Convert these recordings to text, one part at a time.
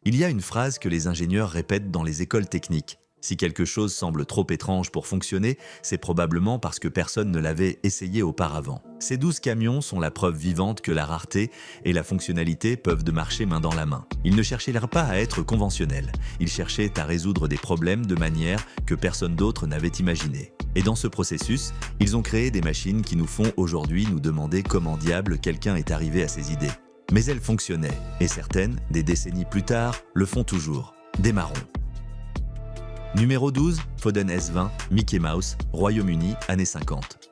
Il y a une phrase que les ingénieurs répètent dans les écoles techniques. Si quelque chose semble trop étrange pour fonctionner, c'est probablement parce que personne ne l'avait essayé auparavant. Ces 12 camions sont la preuve vivante que la rareté et la fonctionnalité peuvent de marcher main dans la main. Ils ne cherchaient pas à être conventionnels, ils cherchaient à résoudre des problèmes de manière que personne d'autre n'avait imaginé. Et dans ce processus, ils ont créé des machines qui nous font aujourd'hui nous demander comment diable quelqu'un est arrivé à ces idées. Mais elles fonctionnaient, et certaines, des décennies plus tard, le font toujours. Démarrons. Numéro 12, Foden S20, Mickey Mouse, Royaume-Uni, années 50.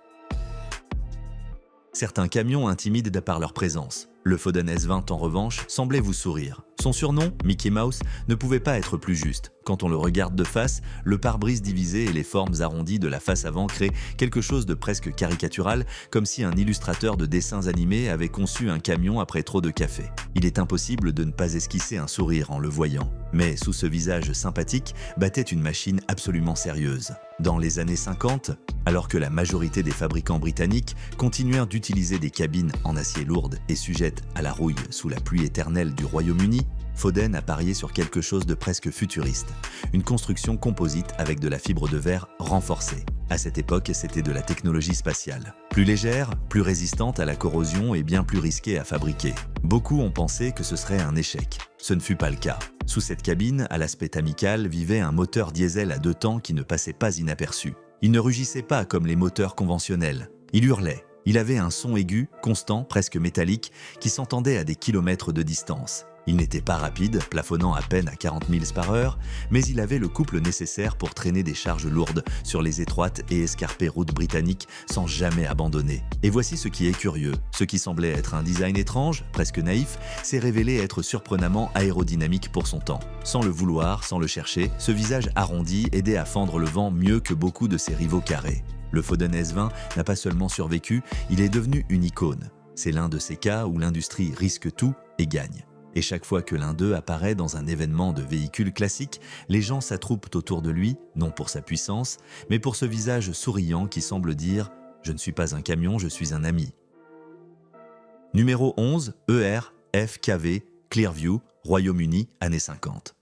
Certains camions intimident par leur présence. Le Foden S20, en revanche, semblait vous sourire. Son surnom, Mickey Mouse, ne pouvait pas être plus juste. Quand on le regarde de face, le pare-brise divisé et les formes arrondies de la face avant créent quelque chose de presque caricatural, comme si un illustrateur de dessins animés avait conçu un camion après trop de café. Il est impossible de ne pas esquisser un sourire en le voyant. Mais sous ce visage sympathique battait une machine absolument sérieuse. Dans les années 50, alors que la majorité des fabricants britanniques continuèrent d'utiliser des cabines en acier lourdes et sujettes à la rouille sous la pluie éternelle du Royaume-Uni, Foden a parié sur quelque chose de presque futuriste, une construction composite avec de la fibre de verre renforcée. À cette époque, c'était de la technologie spatiale. Plus légère, plus résistante à la corrosion et bien plus risquée à fabriquer. Beaucoup ont pensé que ce serait un échec. Ce ne fut pas le cas. Sous cette cabine, à l'aspect amical, vivait un moteur diesel à 2 temps qui ne passait pas inaperçu. Il ne rugissait pas comme les moteurs conventionnels. Il hurlait. Il avait un son aigu, constant, presque métallique, qui s'entendait à des kilomètres de distance. Il n'était pas rapide, plafonnant à peine à 40 miles par heure, mais il avait le couple nécessaire pour traîner des charges lourdes sur les étroites et escarpées routes britanniques sans jamais abandonner. Et voici ce qui est curieux. Ce qui semblait être un design étrange, presque naïf, s'est révélé être surprenamment aérodynamique pour son temps. Sans le vouloir, sans le chercher, ce visage arrondi aidait à fendre le vent mieux que beaucoup de ses rivaux carrés. Le Foden S20 n'a pas seulement survécu, il est devenu une icône. C'est l'un de ces cas où l'industrie risque tout et gagne. Et chaque fois que l'un d'eux apparaît dans un événement de véhicule classique, les gens s'attroupent autour de lui, non pour sa puissance, mais pour ce visage souriant qui semble dire « Je ne suis pas un camion, je suis un ami ». Numéro 11, ER-FKV, Clearview, Royaume-Uni, années 50.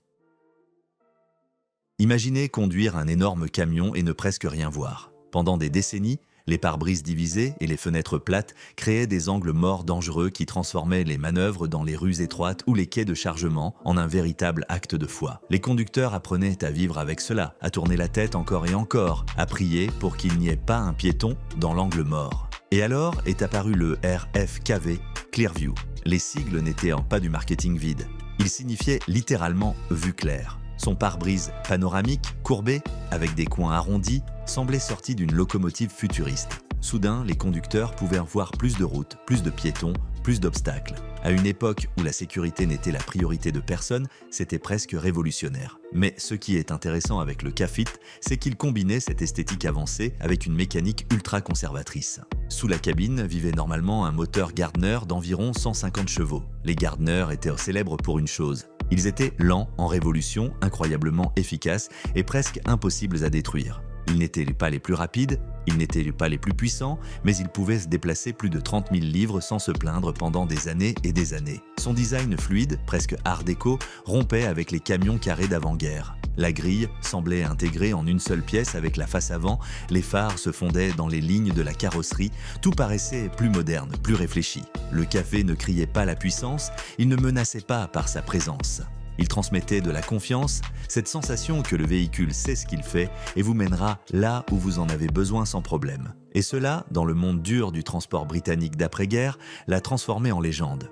Imaginez conduire un énorme camion et ne presque rien voir. Pendant des décennies, les pare-brises divisés et les fenêtres plates créaient des angles morts dangereux qui transformaient les manœuvres dans les rues étroites ou les quais de chargement en un véritable acte de foi. Les conducteurs apprenaient à vivre avec cela, à tourner la tête encore et encore, à prier pour qu'il n'y ait pas un piéton dans l'angle mort. Et alors est apparu le RFKV, Clearview. Les sigles n'étaient pas du marketing vide. Ils signifiaient littéralement « vue claire ». Son pare-brise panoramique, courbé, avec des coins arrondis, semblait sorti d'une locomotive futuriste. Soudain, les conducteurs pouvaient voir plus de routes, plus de piétons, plus d'obstacles. À une époque où la sécurité n'était la priorité de personne, c'était presque révolutionnaire. Mais ce qui est intéressant avec le K-Fit, c'est qu'il combinait cette esthétique avancée avec une mécanique ultra conservatrice. Sous la cabine vivait normalement un moteur Gardner d'environ 150 chevaux. Les Gardner étaient célèbres pour une chose. Ils étaient lents en révolution, incroyablement efficaces et presque impossibles à détruire. Ils n'étaient pas les plus rapides, ils n'étaient pas les plus puissants, mais ils pouvaient se déplacer plus de 30 000 livres sans se plaindre pendant des années et des années. Son design fluide, presque art déco, rompait avec les camions carrés d'avant-guerre. La grille semblait intégrée en une seule pièce avec la face avant, les phares se fondaient dans les lignes de la carrosserie, tout paraissait plus moderne, plus réfléchi. Le café ne criait pas la puissance, il ne menaçait pas par sa présence. Il transmettait de la confiance, cette sensation que le véhicule sait ce qu'il fait et vous mènera là où vous en avez besoin sans problème. Et cela, dans le monde dur du transport britannique d'après-guerre, l'a transformé en légende.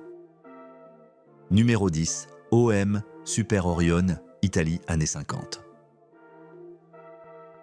Numéro 10, OM Super Orion, Italie, années 50.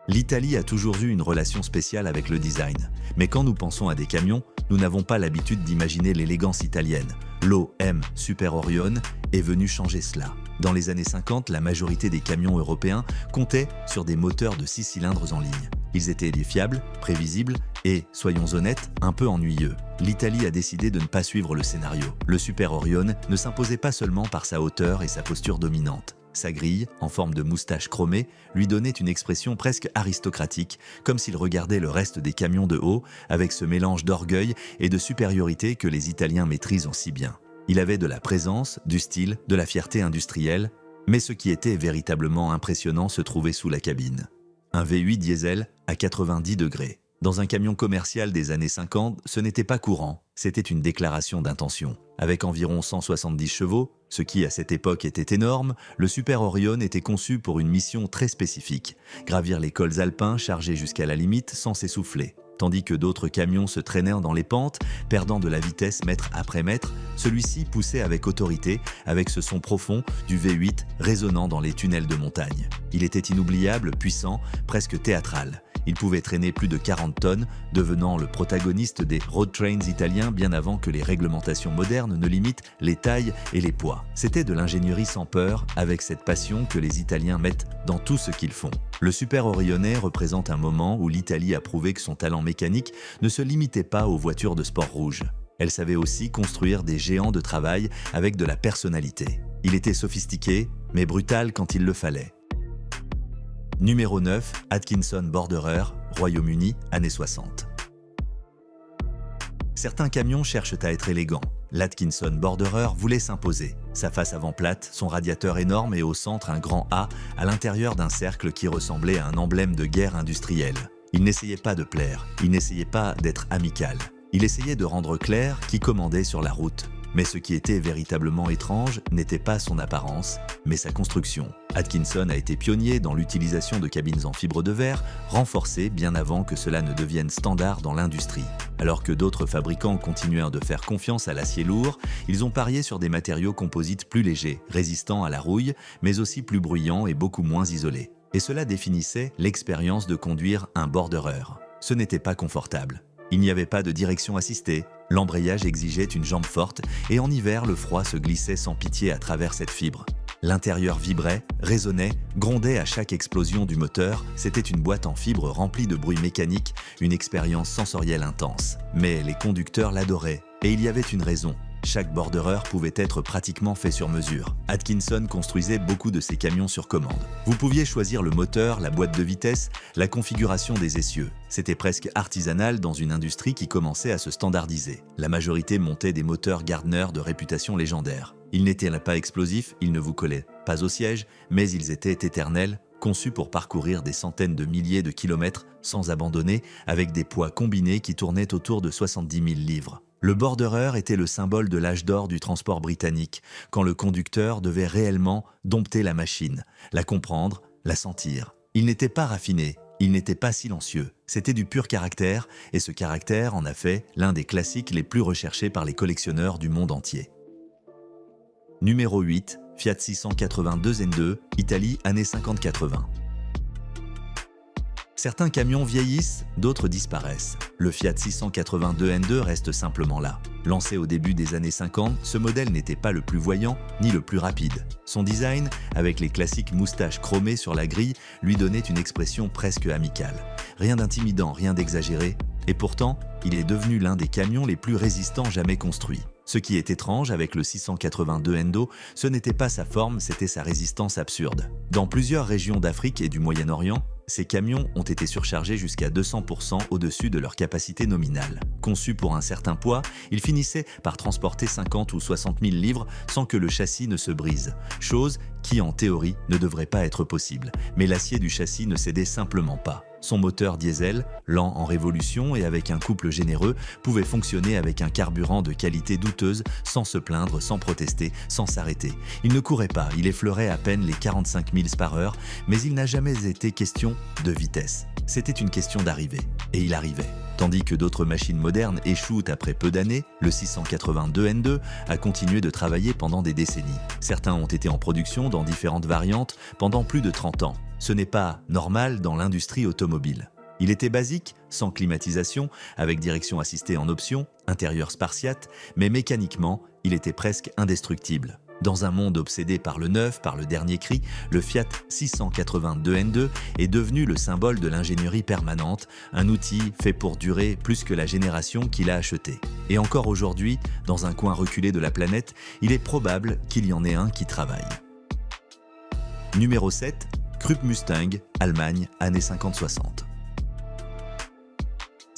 L'Italie a toujours eu une relation spéciale avec le design. Mais quand nous pensons à des camions, nous n'avons pas l'habitude d'imaginer l'élégance italienne. L'OM Super Orion est venu changer cela. Dans les années 50, la majorité des camions européens comptaient sur des moteurs de 6 cylindres en ligne. Ils étaient fiables, prévisibles et, soyons honnêtes, un peu ennuyeux. L'Italie a décidé de ne pas suivre le scénario. Le Super Orion ne s'imposait pas seulement par sa hauteur et sa posture dominante. Sa grille, en forme de moustache chromée, lui donnait une expression presque aristocratique, comme s'il regardait le reste des camions de haut, avec ce mélange d'orgueil et de supériorité que les Italiens maîtrisent si bien. Il avait de la présence, du style, de la fierté industrielle, Mais ce qui était véritablement impressionnant se trouvait sous la cabine. Un V8 diesel à 90 degrés. Dans un camion commercial des années 50, ce n'était pas courant, c'était une déclaration d'intention. Avec environ 170 chevaux, ce qui à cette époque était énorme, le Super Orion était conçu pour une mission très spécifique, gravir les cols alpins chargés jusqu'à la limite sans s'essouffler. Tandis que d'autres camions se traînaient dans les pentes, perdant de la vitesse mètre après mètre, celui-ci poussait avec autorité, avec ce son profond du V8 résonnant dans les tunnels de montagne. Il était inoubliable, puissant, presque théâtral. Il pouvait traîner plus de 40 tonnes, devenant le protagoniste des road trains italiens bien avant que les réglementations modernes ne limitent les tailles et les poids. C'était de l'ingénierie sans peur, avec cette passion que les Italiens mettent dans tout ce qu'ils font. Le Super Orionais représente un moment où l'Italie a prouvé que son talent mécanique ne se limitait pas aux voitures de sport rouge. Elle savait aussi construire des géants de travail avec de la personnalité. Il était sophistiqué, mais brutal quand il le fallait. Numéro 9, Atkinson Borderer, Royaume-Uni, années 60. Certains camions cherchent à être élégants. L'Atkinson Borderer voulait s'imposer. Sa face avant plate, son radiateur énorme et au centre un grand A à l'intérieur d'un cercle qui ressemblait à un emblème de guerre industrielle. Il n'essayait pas de plaire, il n'essayait pas d'être amical. Il essayait de rendre clair qui commandait sur la route. Mais ce qui était véritablement étrange n'était pas son apparence, mais sa construction. Atkinson a été pionnier dans l'utilisation de cabines en fibre de verre, renforcées bien avant que cela ne devienne standard dans l'industrie. Alors que d'autres fabricants continuèrent de faire confiance à l'acier lourd, ils ont parié sur des matériaux composites plus légers, résistants à la rouille, mais aussi plus bruyants et beaucoup moins isolés. Et cela définissait l'expérience de conduire un Borderer. Ce n'était pas confortable. Il n'y avait pas de direction assistée, l'embrayage exigeait une jambe forte et en hiver, le froid se glissait sans pitié à travers cette fibre. L'intérieur vibrait, résonnait, grondait à chaque explosion du moteur, c'était une boîte en fibre remplie de bruit mécanique, une expérience sensorielle intense. Mais les conducteurs l'adoraient, et il y avait une raison. Chaque Borderer pouvait être pratiquement fait sur mesure. Atkinson construisait beaucoup de ses camions sur commande. Vous pouviez choisir le moteur, la boîte de vitesse, la configuration des essieux. C'était presque artisanal dans une industrie qui commençait à se standardiser. La majorité montait des moteurs Gardner de réputation légendaire. Ils n'étaient pas explosifs, ils ne vous collaient pas au siège, mais ils étaient éternels, conçus pour parcourir des centaines de milliers de kilomètres sans abandonner, avec des poids combinés qui tournaient autour de 70 000 livres. Le Borderer était le symbole de l'âge d'or du transport britannique, quand le conducteur devait réellement dompter la machine, la comprendre, la sentir. Il n'était pas raffiné, il n'était pas silencieux, c'était du pur caractère, et ce caractère en a fait l'un des classiques les plus recherchés par les collectionneurs du monde entier. Numéro 8, Fiat 682 N2, Italie, années 50-80. Certains camions vieillissent, d'autres disparaissent. Le Fiat 682 N2 reste simplement là. Lancé au début des années 50, ce modèle n'était pas le plus voyant ni le plus rapide. Son design, avec les classiques moustaches chromées sur la grille, lui donnait une expression presque amicale. Rien d'intimidant, rien d'exagéré, et pourtant, il est devenu l'un des camions les plus résistants jamais construits. Ce qui est étrange avec le 682 Endo, ce n'était pas sa forme, c'était sa résistance absurde. Dans plusieurs régions d'Afrique et du Moyen-Orient, ces camions ont été surchargés jusqu'à 200% au-dessus de leur capacité nominale. Conçus pour un certain poids, ils finissaient par transporter 50 ou 60 000 livres sans que le châssis ne se brise, chose qui en théorie ne devrait pas être possible. Mais l'acier du châssis ne cédait simplement pas. Son moteur diesel, lent en révolution et avec un couple généreux, pouvait fonctionner avec un carburant de qualité douteuse, sans se plaindre, sans protester, sans s'arrêter. Il ne courait pas, il effleurait à peine les 45 miles par heure, mais il n'a jamais été question de vitesse. C'était une question d'arrivée, et il arrivait. Tandis que d'autres machines modernes échouent après peu d'années, le 682 N2 a continué de travailler pendant des décennies. Certains ont été en production dans différentes variantes pendant plus de 30 ans. Ce n'est pas normal dans l'industrie automobile. Il était basique, sans climatisation, avec direction assistée en option, intérieur spartiate, mais mécaniquement, il était presque indestructible. Dans un monde obsédé par le neuf, par le dernier cri, le Fiat 682 N2 est devenu le symbole de l'ingénierie permanente, un outil fait pour durer plus que la génération qui l'a acheté. Et encore aujourd'hui, dans un coin reculé de la planète, il est probable qu'il y en ait un qui travaille. Numéro 7, Krupp Mustang, Allemagne, années 50-60.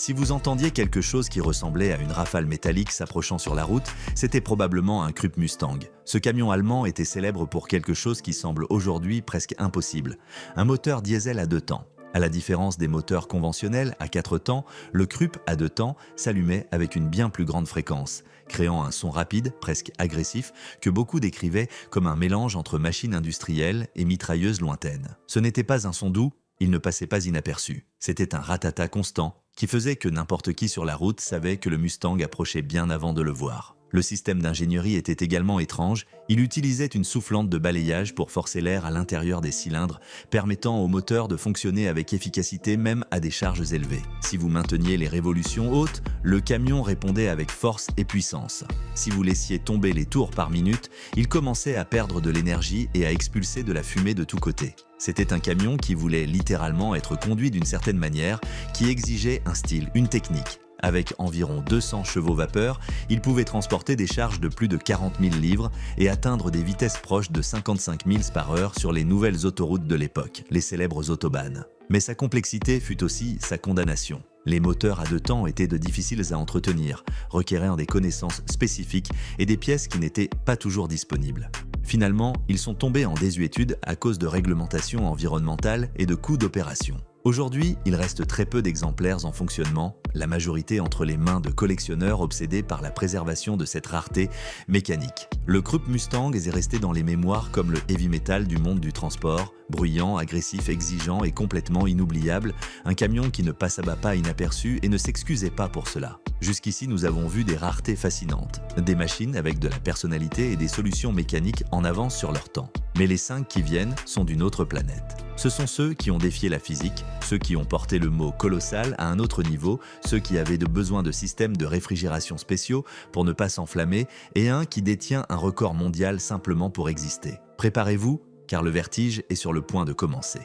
Si vous entendiez quelque chose qui ressemblait à une rafale métallique s'approchant sur la route, c'était probablement un Krupp Mustang. Ce camion allemand était célèbre pour quelque chose qui semble aujourd'hui presque impossible, un moteur diesel à 2 temps. À la différence des moteurs conventionnels à 4 temps, le Krupp à 2 temps s'allumait avec une bien plus grande fréquence, créant un son rapide, presque agressif, que beaucoup décrivaient comme un mélange entre machine industrielle et mitrailleuse lointaine. Ce n'était pas un son doux, il ne passait pas inaperçu. C'était un ratata constant qui faisait que n'importe qui sur la route savait que le Mustang approchait bien avant de le voir. Le système d'ingénierie était également étrange, il utilisait une soufflante de balayage pour forcer l'air à l'intérieur des cylindres, permettant au moteur de fonctionner avec efficacité même à des charges élevées. Si vous mainteniez les révolutions hautes, le camion répondait avec force et puissance. Si vous laissiez tomber les tours par minute, il commençait à perdre de l'énergie et à expulser de la fumée de tous côtés. C'était un camion qui voulait littéralement être conduit d'une certaine manière, qui exigeait un style, une technique. Avec environ 200 chevaux vapeur, il pouvait transporter des charges de plus de 40 000 livres et atteindre des vitesses proches de 55 miles par heure sur les nouvelles autoroutes de l'époque, les célèbres autobahns. Mais sa complexité fut aussi sa condamnation. Les moteurs à 2 temps étaient difficiles à entretenir, requérant des connaissances spécifiques et des pièces qui n'étaient pas toujours disponibles. Finalement, ils sont tombés en désuétude à cause de réglementations environnementales et de coûts d'opération. Aujourd'hui, il reste très peu d'exemplaires en fonctionnement, la majorité entre les mains de collectionneurs obsédés par la préservation de cette rareté mécanique. Le Krupp Mustang est resté dans les mémoires comme le heavy metal du monde du transport, bruyant, agressif, exigeant et complètement inoubliable, un camion qui ne passa pas inaperçu et ne s'excusait pas pour cela. Jusqu'ici, nous avons vu des raretés fascinantes, des machines avec de la personnalité et des solutions mécaniques en avance sur leur temps. Mais les 5 qui viennent sont d'une autre planète. Ce sont ceux qui ont défié la physique, ceux qui ont porté le mot colossal à un autre niveau, ceux qui avaient besoin de systèmes de réfrigération spéciaux pour ne pas s'enflammer et un qui détient un record mondial simplement pour exister. Préparez-vous, car le vertige est sur le point de commencer.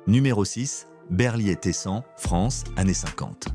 Numéro 6, Berliet-Tessan, France, années 50.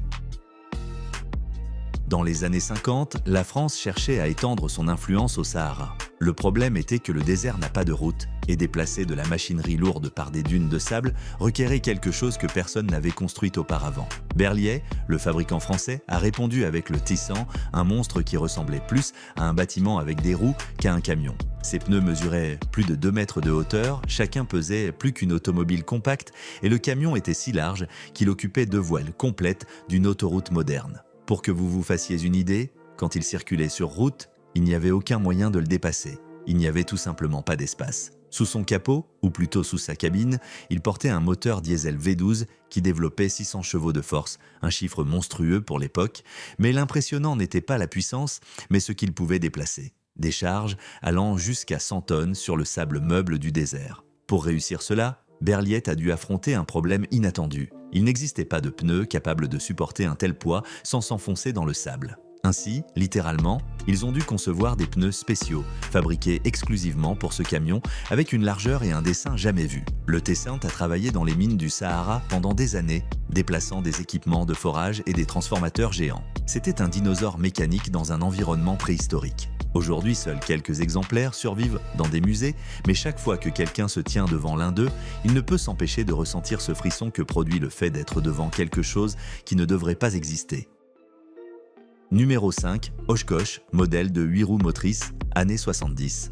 Dans les années 50, la France cherchait à étendre son influence au Sahara. Le problème était que le désert n'a pas de route, et déplacer de la machinerie lourde par des dunes de sable requérait quelque chose que personne n'avait construit auparavant. Berliet, le fabricant français, a répondu avec le Tessan, un monstre qui ressemblait plus à un bâtiment avec des roues qu'à un camion. Ses pneus mesuraient plus de 2 mètres de hauteur, chacun pesait plus qu'une automobile compacte, et le camion était si large qu'il occupait 2 voiles complètes d'une autoroute moderne. Pour que vous vous fassiez une idée, quand il circulait sur route, il n'y avait aucun moyen de le dépasser. Il n'y avait tout simplement pas d'espace. Sous son capot, ou plutôt sous sa cabine, il portait un moteur diesel V12 qui développait 600 chevaux de force, un chiffre monstrueux pour l'époque, mais l'impressionnant n'était pas la puissance, mais ce qu'il pouvait déplacer. Des charges allant jusqu'à 100 tonnes sur le sable meuble du désert. Pour réussir cela, Berliet a dû affronter un problème inattendu. Il n'existait pas de pneus capables de supporter un tel poids sans s'enfoncer dans le sable. Ainsi, littéralement, ils ont dû concevoir des pneus spéciaux, fabriqués exclusivement pour ce camion, avec une largeur et un dessin jamais vus. Le Tessin a travaillé dans les mines du Sahara pendant des années, déplaçant des équipements de forage et des transformateurs géants. C'était un dinosaure mécanique dans un environnement préhistorique. Aujourd'hui, seuls quelques exemplaires survivent dans des musées, mais chaque fois que quelqu'un se tient devant l'un d'eux, il ne peut s'empêcher de ressentir ce frisson que produit le fait d'être devant quelque chose qui ne devrait pas exister. Numéro 5, Oshkosh, modèle de 8 roues motrices, années 70.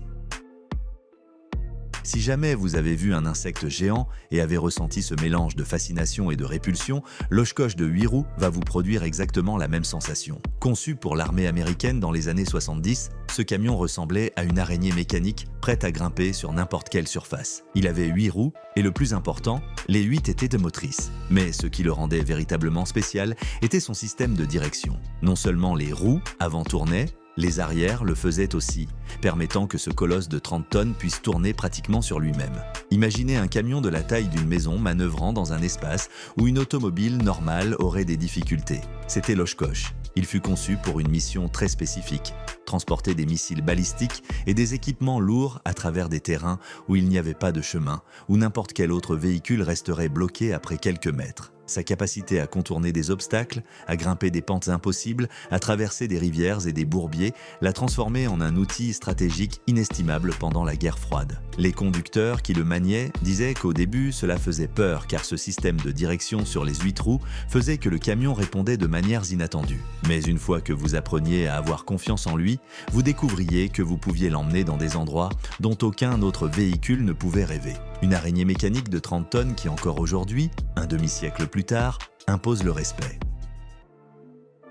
Si jamais vous avez vu un insecte géant et avez ressenti ce mélange de fascination et de répulsion, l'Oshkosh de 8 roues va vous produire exactement la même sensation. Conçu pour l'armée américaine dans les années 70, ce camion ressemblait à une araignée mécanique prête à grimper sur n'importe quelle surface. Il avait 8 roues et le plus important, les 8 étaient de motrices. Mais ce qui le rendait véritablement spécial était son système de direction. Non seulement les roues avant tournaient, les arrières le faisaient aussi, permettant que ce colosse de 30 tonnes puisse tourner pratiquement sur lui-même. Imaginez un camion de la taille d'une maison manœuvrant dans un espace où une automobile normale aurait des difficultés. C'était l'Oshkosh. Il fut conçu pour une mission très spécifique, transporter des missiles balistiques et des équipements lourds à travers des terrains où il n'y avait pas de chemin, où n'importe quel autre véhicule resterait bloqué après quelques mètres. Sa capacité à contourner des obstacles, à grimper des pentes impossibles, à traverser des rivières et des bourbiers, l'a transformé en un outil stratégique inestimable pendant la guerre froide. Les conducteurs qui le maniaient disaient qu'au début, cela faisait peur car ce système de direction sur les 8 roues faisait que le camion répondait de manières inattendues. Mais une fois que vous appreniez à avoir confiance en lui, vous découvriez que vous pouviez l'emmener dans des endroits dont aucun autre véhicule ne pouvait rêver. Une araignée mécanique de 30 tonnes qui encore aujourd'hui, un demi-siècle plus tard, impose le respect.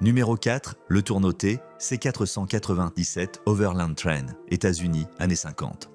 Numéro 4, le tourneau T, C497 Overland Train, États-Unis, années 50.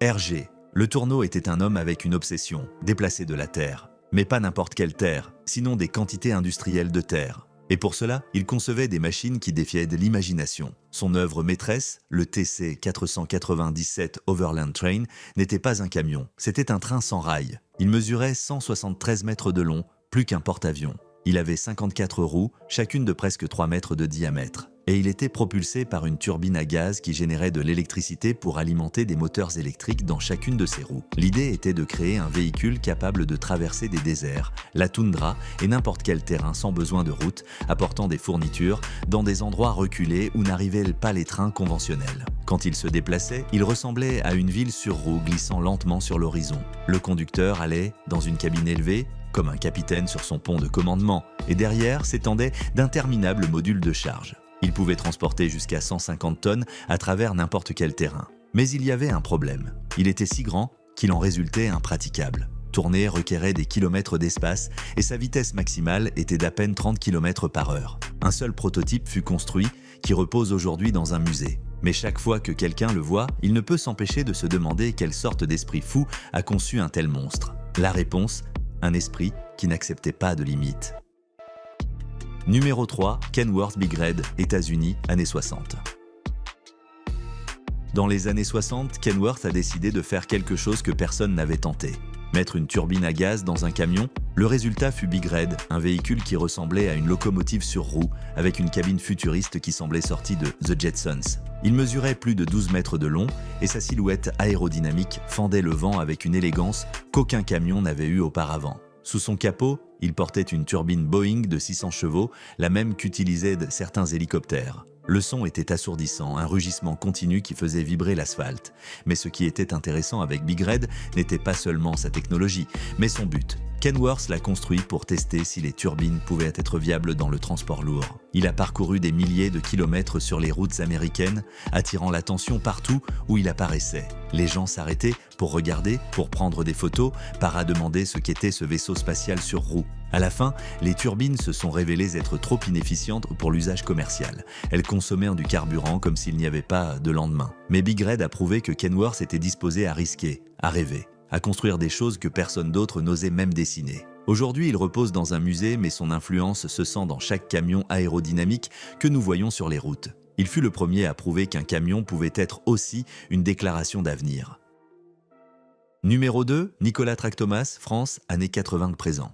RG, le tourneau était un homme avec une obsession, déplacer de la terre. Mais pas n'importe quelle terre, sinon des quantités industrielles de terre. Et pour cela, il concevait des machines qui défiaient de l'imagination. Son œuvre maîtresse, le TC 497 Overland Train, n'était pas un camion, c'était un train sans rail. Il mesurait 173 mètres de long, plus qu'un porte-avions. Il avait 54 roues, chacune de presque 3 mètres de diamètre. Et il était propulsé par une turbine à gaz qui générait de l'électricité pour alimenter des moteurs électriques dans chacune de ses roues. L'idée était de créer un véhicule capable de traverser des déserts, la toundra et n'importe quel terrain sans besoin de route, apportant des fournitures dans des endroits reculés où n'arrivaient pas les trains conventionnels. Quand il se déplaçait, il ressemblait à une ville sur roues glissant lentement sur l'horizon. Le conducteur allait dans une cabine élevée, comme un capitaine sur son pont de commandement, et derrière s'étendaient d'interminables modules de charge. Il pouvait transporter jusqu'à 150 tonnes à travers n'importe quel terrain. Mais il y avait un problème. Il était si grand qu'il en résultait impraticable. Tourner requérait des kilomètres d'espace et sa vitesse maximale était d'à peine 30 km/h. Un seul prototype fut construit qui repose aujourd'hui dans un musée. Mais chaque fois que quelqu'un le voit, il ne peut s'empêcher de se demander quelle sorte d'esprit fou a conçu un tel monstre. La réponse, un esprit qui n'acceptait pas de limites. Numéro 3, Kenworth Big Red, États-Unis, années 60. Dans les années 60, Kenworth a décidé de faire quelque chose que personne n'avait tenté. Mettre une turbine à gaz dans un camion, le résultat fut Big Red, un véhicule qui ressemblait à une locomotive sur roue, avec une cabine futuriste qui semblait sortie de The Jetsons. Il mesurait plus de 12 mètres de long et sa silhouette aérodynamique fendait le vent avec une élégance qu'aucun camion n'avait eue auparavant. Sous son capot, il portait une turbine Boeing de 600 chevaux, la même qu'utilisaient certains hélicoptères. Le son était assourdissant, un rugissement continu qui faisait vibrer l'asphalte. Mais ce qui était intéressant avec Big Red n'était pas seulement sa technologie, mais son but. Kenworth l'a construit pour tester si les turbines pouvaient être viables dans le transport lourd. Il a parcouru des milliers de kilomètres sur les routes américaines, attirant l'attention partout où il apparaissait. Les gens s'arrêtaient pour regarder, pour prendre des photos, à demander ce qu'était ce vaisseau spatial sur roues. À la fin, les turbines se sont révélées être trop inefficientes pour l'usage commercial. Elles consommaient du carburant comme s'il n'y avait pas de lendemain. Mais Big Red a prouvé que Kenworth était disposé à risquer, à rêver, à construire des choses que personne d'autre n'osait même dessiner. Aujourd'hui, il repose dans un musée, mais son influence se sent dans chaque camion aérodynamique que nous voyons sur les routes. Il fut le premier à prouver qu'un camion pouvait être aussi une déclaration d'avenir. Numéro 2, Nikola Tractomas, France, années 80 présent.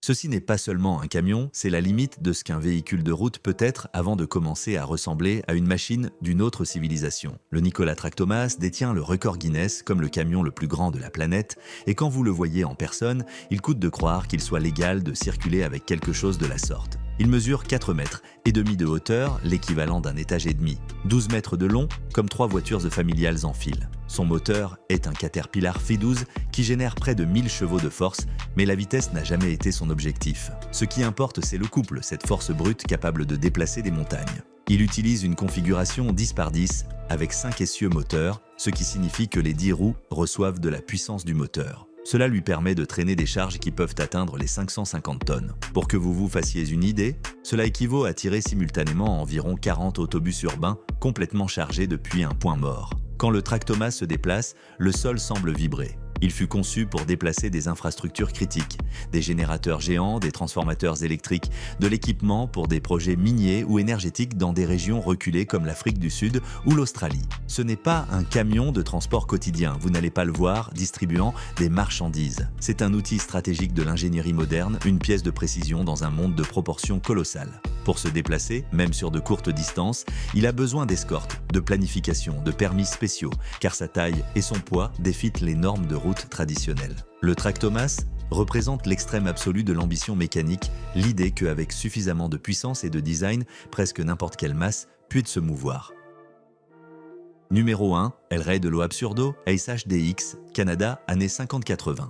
Ceci n'est pas seulement un camion, c'est la limite de ce qu'un véhicule de route peut être avant de commencer à ressembler à une machine d'une autre civilisation. Le Nikola Tractomas détient le record Guinness comme le camion le plus grand de la planète, et quand vous le voyez en personne, il coûte de croire qu'il soit légal de circuler avec quelque chose de la sorte. Il mesure 4 mètres et demi de hauteur, l'équivalent d'un étage et demi, 12 mètres de long, comme 3 voitures familiales en file. Son moteur est un Caterpillar Phi-12 qui génère près de 1000 chevaux de force, mais la vitesse n'a jamais été son objectif. Ce qui importe, c'est le couple, cette force brute capable de déplacer des montagnes. Il utilise une configuration 10 par 10 avec 5 essieux moteurs, ce qui signifie que les 10 roues reçoivent de la puissance du moteur. Cela lui permet de traîner des charges qui peuvent atteindre les 550 tonnes. Pour que vous vous fassiez une idée, cela équivaut à tirer simultanément environ 40 autobus urbains complètement chargés depuis un point mort. Quand le Tractomas se déplace, le sol semble vibrer. Il fut conçu pour déplacer des infrastructures critiques, des générateurs géants, des transformateurs électriques, de l'équipement pour des projets miniers ou énergétiques dans des régions reculées comme l'Afrique du Sud ou l'Australie. Ce n'est pas un camion de transport quotidien, vous n'allez pas le voir distribuant des marchandises. C'est un outil stratégique de l'ingénierie moderne, une pièce de précision dans un monde de proportions colossales. Pour se déplacer, même sur de courtes distances, il a besoin d'escorte, de planification, de permis spéciaux, car sa taille et son poids défient les normes de route traditionnelles. Le Tractomas représente l'extrême absolu de l'ambition mécanique, l'idée qu'avec suffisamment de puissance et de design, presque n'importe quelle masse puisse se mouvoir. Numéro 1, El Rey de lo Absurdo, Ace HDX, Canada, années 50-80.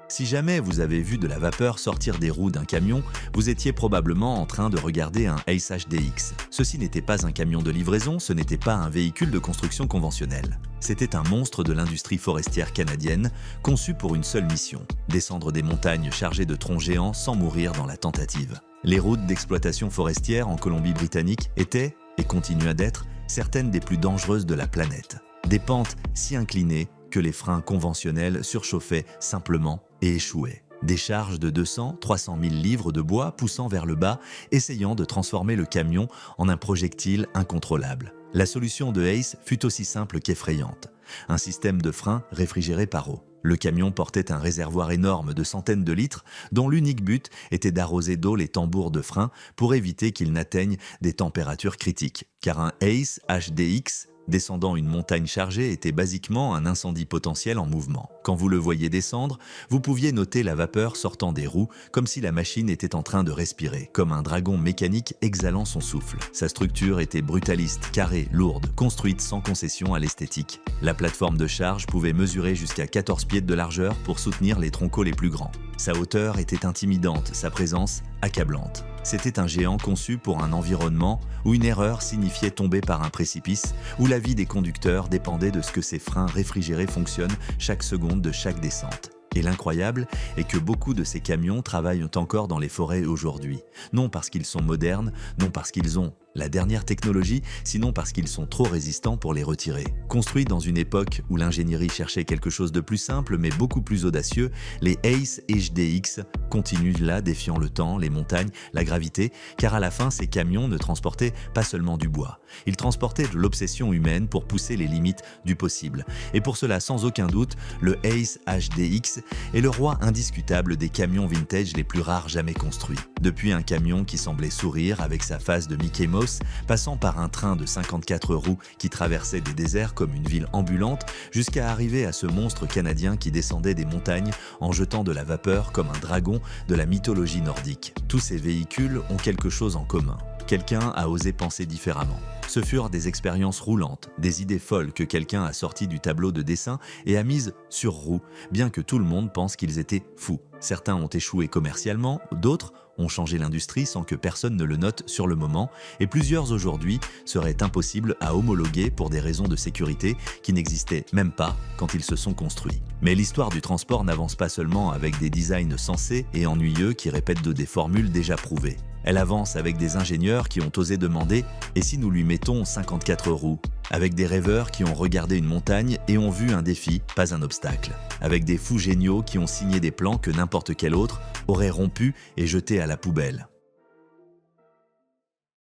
Si jamais vous avez vu de la vapeur sortir des roues d'un camion, vous étiez probablement en train de regarder un Ace HDX. Ceci n'était pas un camion de livraison, ce n'était pas un véhicule de construction conventionnelle. C'était un monstre de l'industrie forestière canadienne, conçu pour une seule mission, descendre des montagnes chargées de troncs géants sans mourir dans la tentative. Les routes d'exploitation forestière en Colombie-Britannique étaient, et continuent d'être, certaines des plus dangereuses de la planète. Des pentes si inclinées que les freins conventionnels surchauffaient simplement et échouaient. Des charges de 200-300 000 livres de bois poussant vers le bas, essayant de transformer le camion en un projectile incontrôlable. La solution de Ace fut aussi simple qu'effrayante. Un système de frein réfrigéré par eau. Le camion portait un réservoir énorme de centaines de litres, dont l'unique but était d'arroser d'eau les tambours de frein pour éviter qu'ils n'atteignent des températures critiques. Car un Ace HDX descendant une montagne chargée était basiquement un incendie potentiel en mouvement. Quand vous le voyiez descendre, vous pouviez noter la vapeur sortant des roues comme si la machine était en train de respirer, comme un dragon mécanique exhalant son souffle. Sa structure était brutaliste, carrée, lourde, construite sans concession à l'esthétique. La plateforme de charge pouvait mesurer jusqu'à 14 pieds de largeur pour soutenir les troncos les plus grands. Sa hauteur était intimidante, sa présence accablante. C'était un géant conçu pour un environnement où une erreur signifiait tomber par un précipice, où la vie des conducteurs dépendait de ce que ces freins réfrigérés fonctionnent chaque seconde de chaque descente. Et l'incroyable est que beaucoup de ces camions travaillent encore dans les forêts aujourd'hui. Non parce qu'ils sont modernes, non parce qu'ils ont la dernière technologie, sinon parce qu'ils sont trop résistants pour les retirer. Construits dans une époque où l'ingénierie cherchait quelque chose de plus simple mais beaucoup plus audacieux, les Ace HDX continuent là défiant le temps, les montagnes, la gravité, car à la fin ces camions ne transportaient pas seulement du bois. Ils transportaient de l'obsession humaine pour pousser les limites du possible. Et pour cela, sans aucun doute, le Ace HDX est le roi indiscutable des camions vintage les plus rares jamais construits. Depuis un camion qui semblait sourire avec sa face de Mickey Mouse, passant par un train de 54 roues qui traversait des déserts comme une ville ambulante, jusqu'à arriver à ce monstre canadien qui descendait des montagnes en jetant de la vapeur comme un dragon de la mythologie nordique. Tous ces véhicules ont quelque chose en commun. Quelqu'un a osé penser différemment. Ce furent des expériences roulantes, des idées folles que quelqu'un a sorties du tableau de dessin et a mises sur roue, bien que tout le monde pense qu'ils étaient fous. Certains ont échoué commercialement, d'autres ont changé l'industrie sans que personne ne le note sur le moment, et plusieurs aujourd'hui seraient impossibles à homologuer pour des raisons de sécurité qui n'existaient même pas quand ils se sont construits. Mais l'histoire du transport n'avance pas seulement avec des designs sensés et ennuyeux qui répètent des formules déjà prouvées. Elle avance avec des ingénieurs qui ont osé demander « et si nous lui mettons 54 roues ?» Avec des rêveurs qui ont regardé une montagne et ont vu un défi, pas un obstacle. Avec des fous géniaux qui ont signé des plans que n'importe quel autre aurait rompu et jeté à la poubelle.